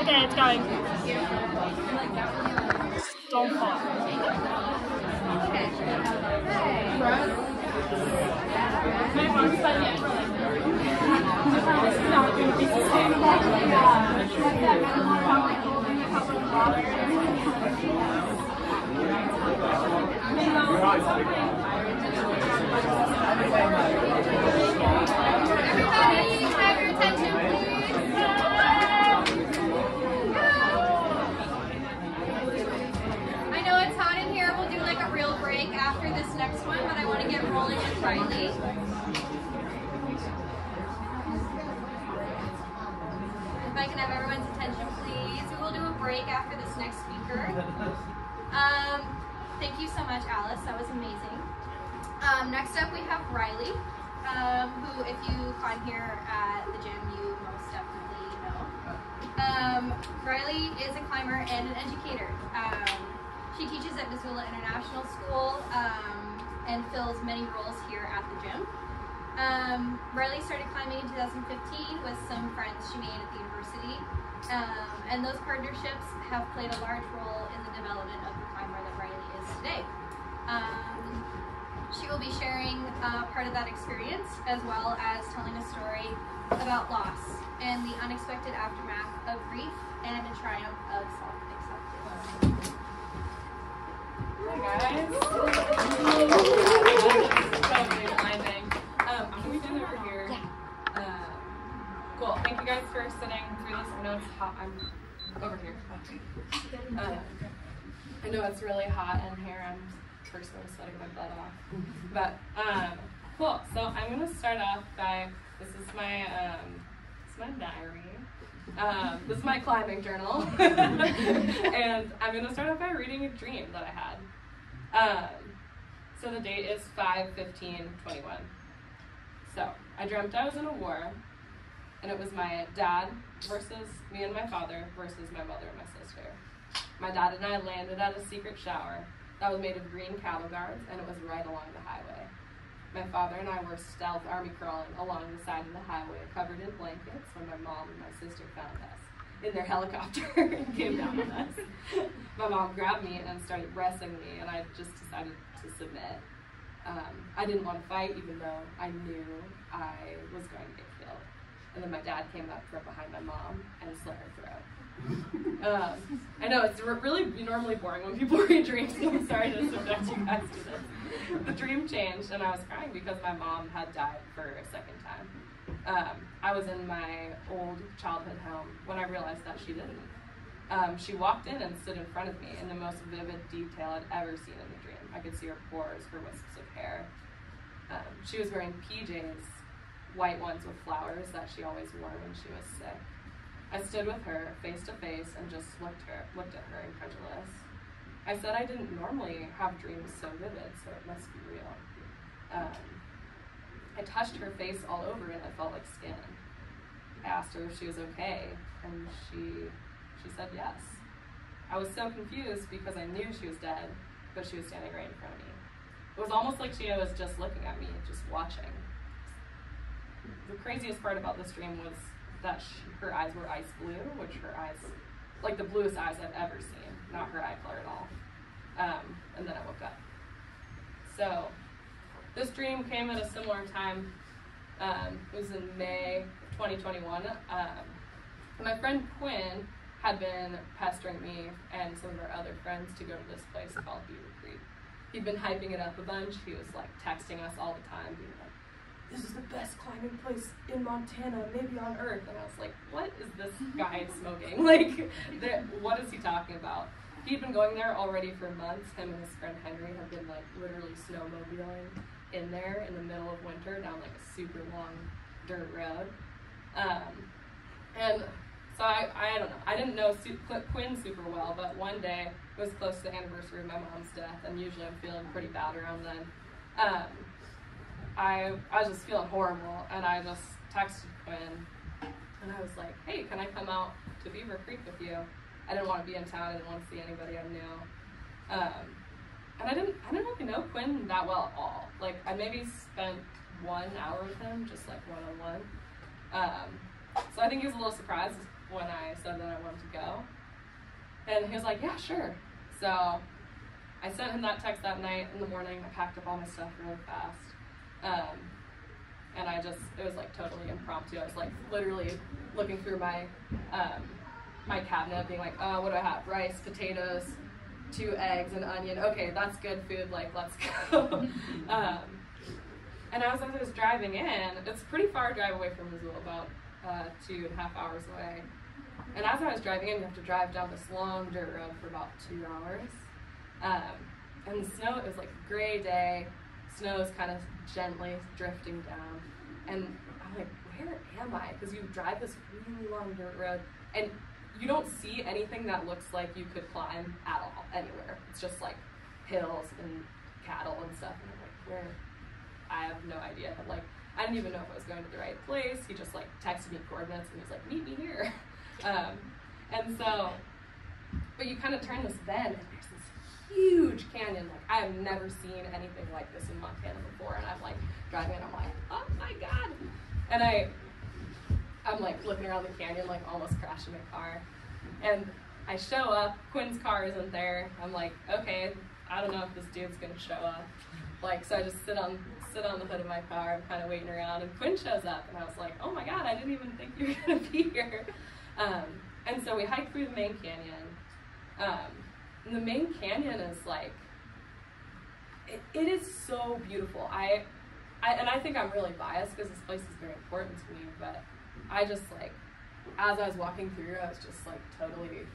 Okay, it's going. Don't fall. After this next one, but I want to get rolling with Riley. If I can have everyone's attention, please. We will do a break after this next speaker. Thank you so much, Alice. That was amazing. Next up, we have Riley, who, if you climb here at the gym, you most definitely know. Riley is a climber and an educator. She teaches at Missoula International School and fills many roles here at the gym. Riley started climbing in 2015 with some friends she made at the university, and those partnerships have played a large role in the development of the climber that Riley is today. She will be sharing part of that experience, as well as telling a story about loss and the unexpected aftermath of grief and the triumph of self-acceptance. Hi guys. Totally blinding. I'm gonna be doing over here. Cool. Thank you guys for sitting through this. I know it's hot. I'm over here. I know it's really hot in here. I'm personally sweating my butt off. But cool. So I'm gonna start off by this is my diary. This is my climbing journal. And I'm going to start off by reading a dream that I had. So the date is 5/15/21. So I dreamt I was in a war, and it was my dad versus me and my father versus my mother and my sister. My dad and I landed at a secret shower that was made of green cattle guards, and it was right along the highway. My father and I were stealth army crawling along the side of the highway, covered in blankets, when my mom and my sister found us in their helicopter and came down with us. My mom grabbed me and started wrestling me, and I just decided to submit. I didn't want to fight, even though I knew I was going to get killed. And then my dad came up from behind my mom and slit her throat. I know it's really normally boring when people read dreams, so I'm sorry to subject you guys to this. The dream changed, and I was crying because my mom had died for a second time. I was in my old childhood home when I realized that she didn't. She walked in and stood in front of me in the most vivid detail I'd ever seen in the dream. I could see her pores, her wisps of hair. She was wearing PJs, white ones with flowers that she always wore when she was sick. I stood with her face to face and just looked at her incredulous. I said I didn't normally have dreams so vivid, so it must be real. I touched her face all over and it felt like skin. I asked her if she was okay, and she said yes. I was so confused because I knew she was dead, but she was standing right in front of me. It was almost like she was just looking at me, just watching. The craziest part about this dream was that her eyes were ice blue, which her eyes, like the bluest eyes I've ever seen, not her eye color at all. And then I woke up. So this dream came at a similar time. It was in May 2021. My friend Quinn had been pestering me and some of our other friends to go to this place called Beaver Creek. He'd been hyping it up a bunch. He was like texting us all the time, being like, "This is the best climbing place in Montana, maybe on Earth." And I was like, what is this guy smoking? Like, what is he talking about? He'd been going there already for months. Him and his friend Henry had been like literally snowmobiling in there in the middle of winter down like a super long dirt road. And so I don't know. I didn't know Quinn super well, but one day it was close to the anniversary of my mom's death, and usually I'm feeling pretty bad around then. I was just feeling horrible, and I just texted Quinn, and I was like, "Hey, can I come out to Beaver Creek with you?" I didn't want to be in town. I didn't want to see anybody I knew. And I didn't really know Quinn that well at all. Like, I maybe spent 1 hour with him, just like one-on-one. So I think he was a little surprised when I said that I wanted to go. And he was like, yeah, sure. So I sent him that text that night. In the morning, I packed up all my stuff really fast. And it was like totally impromptu. I was like literally looking through my my cabinet being like, oh, what do I have? Rice, potatoes, 2 eggs, an onion. Okay, that's good food, like, let's go. And as I was driving in, it's a pretty far drive away from Missoula, about 2.5 hours away. And as I was driving in, you have to drive down this long dirt road for about 2 hours. And the snow, it was like a gray day. Snow is kind of gently drifting down. And I'm like, where am I? Because you drive this really long dirt road, and you don't see anything that looks like you could climb at all, anywhere. It's just like hills and cattle and stuff. And I'm like, where? I have no idea. Like, I didn't even know if I was going to the right place. He just like texted me coordinates and he was like, meet me here. And so, but you kind of turn this bend and there's this huge canyon. Like, I have never seen anything like this in Montana before. And I'm like driving and I'm like, oh my God. And I'm like looking around the canyon, like almost crashing my car. And I show up, Quinn's car isn't there. I'm like, okay, I don't know if this dude's gonna show up. Like, so I just sit on the hood of my car. I'm kind of waiting around, and Quinn shows up, and I was like, oh my God, I didn't even think you were gonna be here. And so we hiked through the main canyon. And the main canyon is like, it is so beautiful. And I think I'm really biased because this place is very important to me, but I just like, as I was walking through, I was just like totally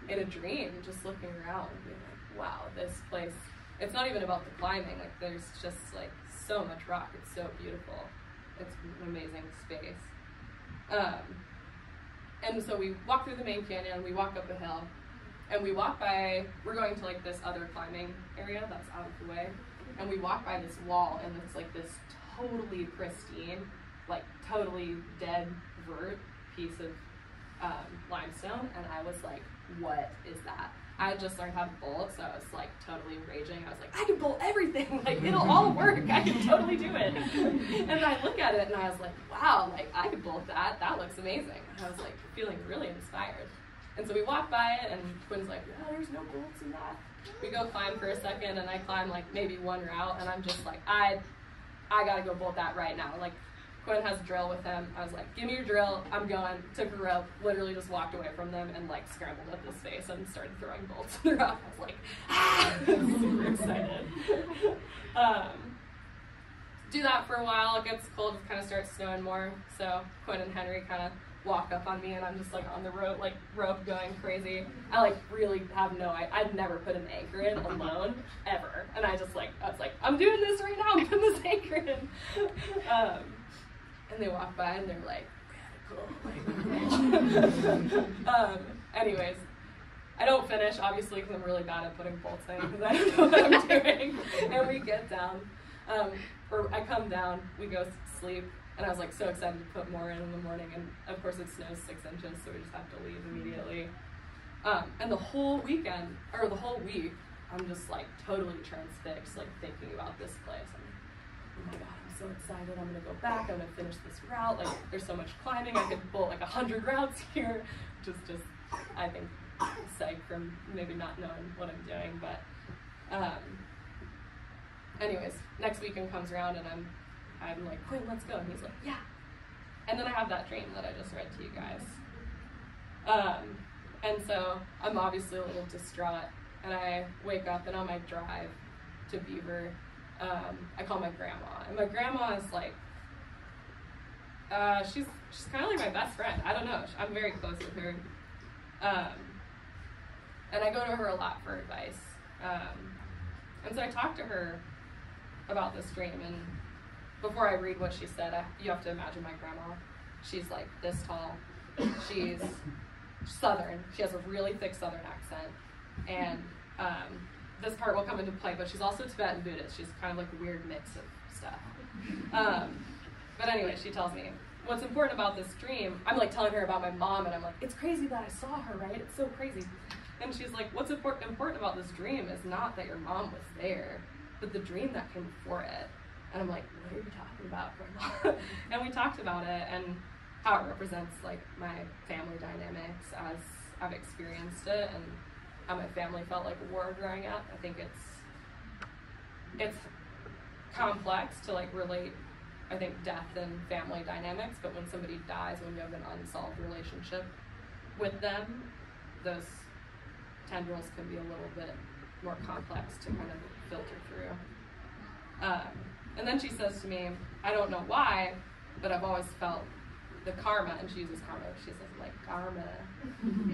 in a dream, just looking around and being like, wow, this place, it's not even about the climbing, like there's just like so much rock, it's so beautiful. It's an amazing space. And so we walk through the main canyon, we walk up a hill, and we walk by, we're going to like this other climbing area that's out of the way, and we walk by this wall, and it's like this totally pristine, like totally dead vert piece of limestone, and I was like, what is that? I had just learned how to bolt, so I was like totally raging. I was like, I can bolt everything, like it'll all work, I can totally do it. And I look at it and I was like, wow, like I could bolt that, that looks amazing. And I was like feeling really inspired. And so we walk by it and Quinn's like, yeah, there's no bolts in that. We go climb for a second and I climb like maybe one route and I'm just like, I gotta go bolt that right now. Like Quinn has a drill with him. I was like, give me your drill, I'm going. Took a rope, literally just walked away from them and like scrambled up his face and started throwing bolts in the rock. I was like, ah! Super excited. Do that for a while. It gets cold, it kind of starts snowing more. So Quinn and Henry kind of walk up on me and I'm just like on the rope going crazy. I like really have I'd never put an anchor in alone, ever. And I was like, I'm doing this right now, I'm putting this anchor in. And they walk by and they're like, radical. Anyways, I don't finish, obviously, because I'm really bad at putting bolts in, because I don't know what I'm doing. And we get down, or I come down, we go sleep, and I was like so excited to put more in the morning, and of course it snows 6 inches, so we just have to leave immediately. And the whole weekend, or the whole week, I'm just like totally transfixed, like thinking about this place. I'm like, oh my God, I'm so excited, I'm gonna go back, I'm gonna finish this route, like there's so much climbing, I could bolt like 100 routes here, just I think, psyched from maybe not knowing what I'm doing, but anyways, next weekend comes around and I'm like, Quinn, let's go, and he's like, yeah. And then I have that dream that I just read to you guys. And so I'm obviously a little distraught, and I wake up and on my drive to Beaver, I call my grandma, and my grandma is like, she's kind of like my best friend. I don't know, I'm very close with her. And I go to her a lot for advice. And so I talked to her about this dream, and before I read what she said, you have to imagine my grandma. She's like this tall. She's Southern. She has a really thick Southern accent. And this part will come into play, but she's also Tibetan Buddhist. She's kind of like a weird mix of stuff. But anyway, she tells me, what's important about this dream, I'm like telling her about my mom, and I'm like, it's crazy that I saw her, right? It's so crazy. And she's like, what's important about this dream is not that your mom was there, but the dream that came before it. And I'm like, what are you talking about, Grandma? And we talked about it and how it represents like my family dynamics as have experienced it and how my family felt like a war growing up. I think it's complex to like relate, I think, death and family dynamics, but when somebody dies, when you have an unsolved relationship with them, those tendrils can be a little bit more complex to kind of filter through. And then she says to me, I don't know why, but I've always felt the karma, and she uses karma, she says like karma.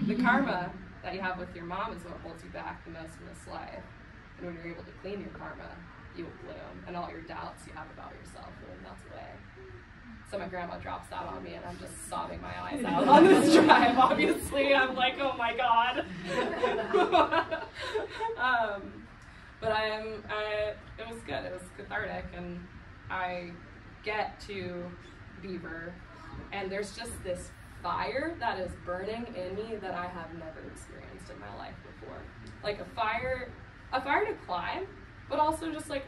The karma that you have with your mom is what holds you back the most in this life. And when you're able to clean your karma, you will bloom, and all your doubts you have about yourself will melt away. So my grandma drops that on me, and I'm just sobbing my eyes out on this drive, obviously. I'm like, oh my God. But it was good. It was cathartic, and I get to Beaver, and there's just this fire that is burning in me that I have never experienced in my life before. Like a fire to climb, but also just like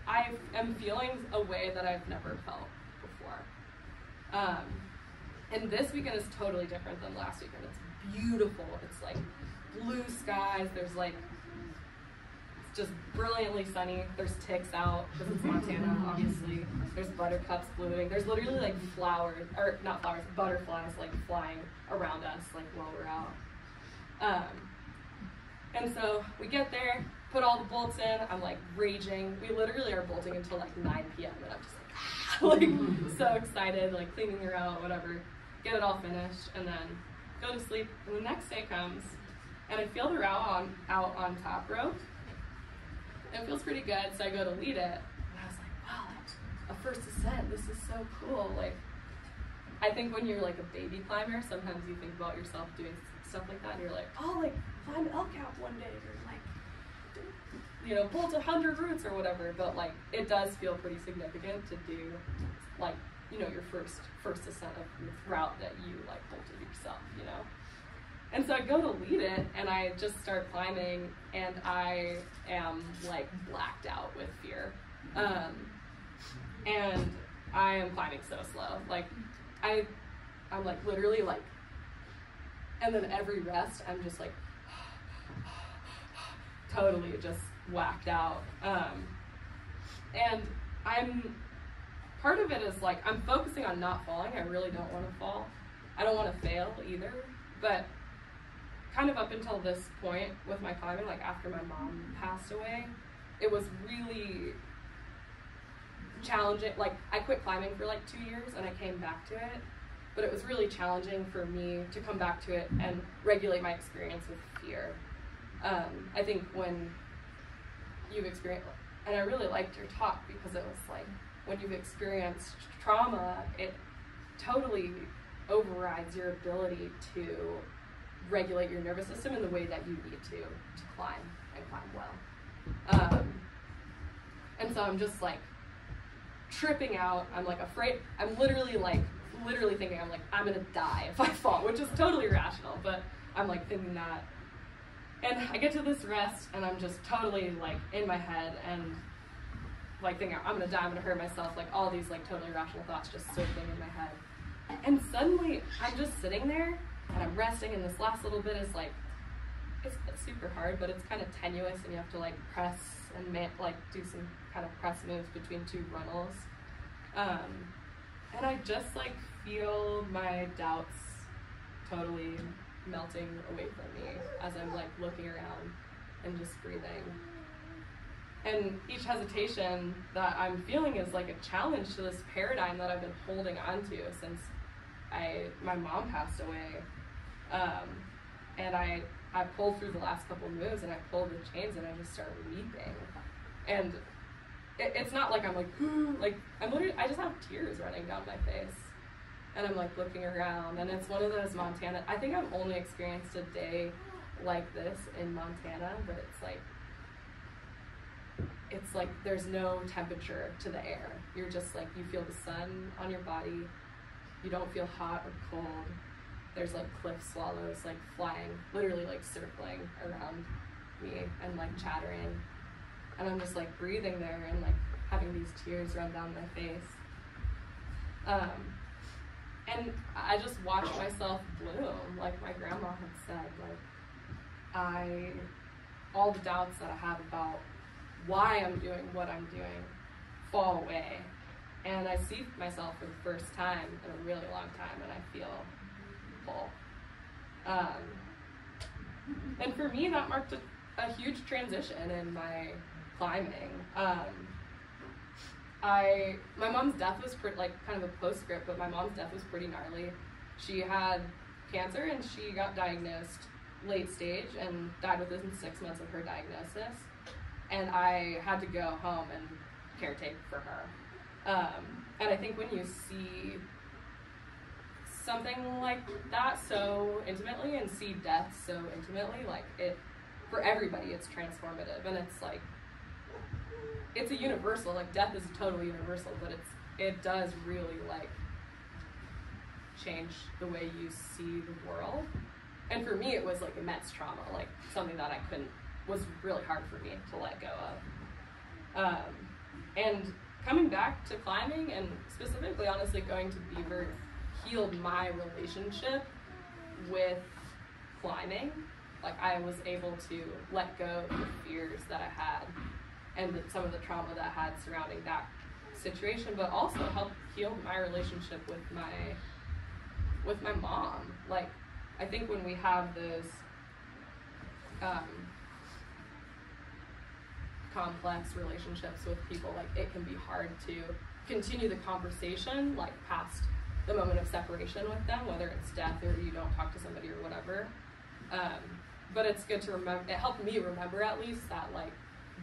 I am feeling a way that I've never felt before. And this weekend is totally different than last weekend. It's beautiful. It's like blue skies. There's like, it's just brilliantly sunny. There's ticks out because it's Montana, obviously. There's buttercups blooming. There's literally like butterflies like flying around us like while we're out. And so we get there, put all the bolts in. I'm like raging. We literally are bolting until like 9 p.m. and I'm just like so excited, like cleaning her out, whatever. Get it all finished, and then go to sleep. And the next day comes, and I feel the route out on top rope. And it feels pretty good, so I go to lead it. And I was like, wow, that's a first ascent. This is so cool. Like, I think when you're like a baby climber, sometimes you think about yourself doing stuff like that, and you're like, oh, like climb El Cap one day, or like, you know, bolt 100 routes or whatever. But like, it does feel pretty significant to do, like, you know, your first ascent of your route that you like bolted yourself, you know. And so I go to lead it, and I just start climbing, and I am like blacked out with fear. And I am climbing so slow. Like I'm like literally like, and then every rest I'm just like totally just whacked out. And part of it is like I'm focusing on not falling. I really don't want to fall. I don't want to fail either. But kind of up until this point with my climbing, like after my mom passed away, it was really challenging. Like I quit climbing for like 2 years and I came back to it, but it was really challenging for me to come back to it and regulate my experience with fear. I think when you've experienced, and I really liked your talk because it was like, when you've experienced trauma, it totally overrides your ability to regulate your nervous system in the way that you need to climb and climb well. And so I'm just like tripping out. I'm like afraid. I'm literally thinking I'm like, I'm gonna die if I fall, which is totally irrational, but I'm like thinking that. And I get to this rest and I'm just totally like in my head and like thinking I'm gonna die, I'm gonna hurt myself, like all these like totally irrational thoughts just circling in my head. And suddenly I'm just sitting there and I'm resting, and this last little bit is like, it's super hard, but it's kind of tenuous, and you have to like press and like do some kind of press moves between two runnels. And I just like feel my doubts totally melting away from me as I'm like looking around and just breathing. And each hesitation that I'm feeling is like a challenge to this paradigm that I've been holding on to since my mom passed away. And I pulled through the last couple moves, and I pulled the chains, and I just started weeping. And it's not like I'm like I just have tears running down my face. And I'm like looking around, and it's one of those Montana, I think I've only experienced a day like this in Montana, but it's like there's no temperature to the air. You're just like, you feel the sun on your body. You don't feel hot or cold. There's like cliff swallows like flying, literally like circling around me and like chattering. And I'm just like breathing there and like having these tears run down my face. And I just watched myself bloom, like my grandma had said, like all the doubts that I have about why I'm doing what I'm doing fall away. And I see myself for the first time in a really long time, and I feel full. And for me, that marked a huge transition in my climbing. My mom's death was kind of a postscript, but my mom's death was pretty gnarly. She had cancer, and she got diagnosed late stage and died within 6 months of her diagnosis. And I had to go home and caretake for her. And I think when you see something like that so intimately and see death so intimately, like for everybody, it's transformative. And it's like, it's a universal, like death is totally universal, but it does really like change the way you see the world. And for me, it was like immense trauma, like something that was really hard for me to let go of. And coming back to climbing, and specifically, honestly, going to Beaver, healed my relationship with climbing. Like I was able to let go of the fears that I had and some of the trauma that I had surrounding that situation, but also helped heal my relationship with my mom. Like I think when we have those complex relationships with people, like it can be hard to continue the conversation like past the moment of separation with them, whether it's death or you don't talk to somebody or whatever. But it's good to remember, it helped me remember at least that like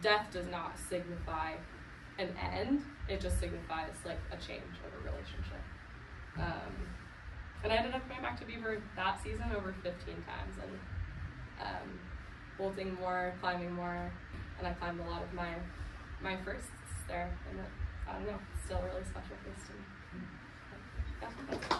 death does not signify an end, it just signifies like a change of a relationship. And I ended up going back to Beaver that season over 15 times and bolting more, climbing more, and I climbed a lot of my firsts there, and I don't know, it's still a really special place to me. Yeah, that's it.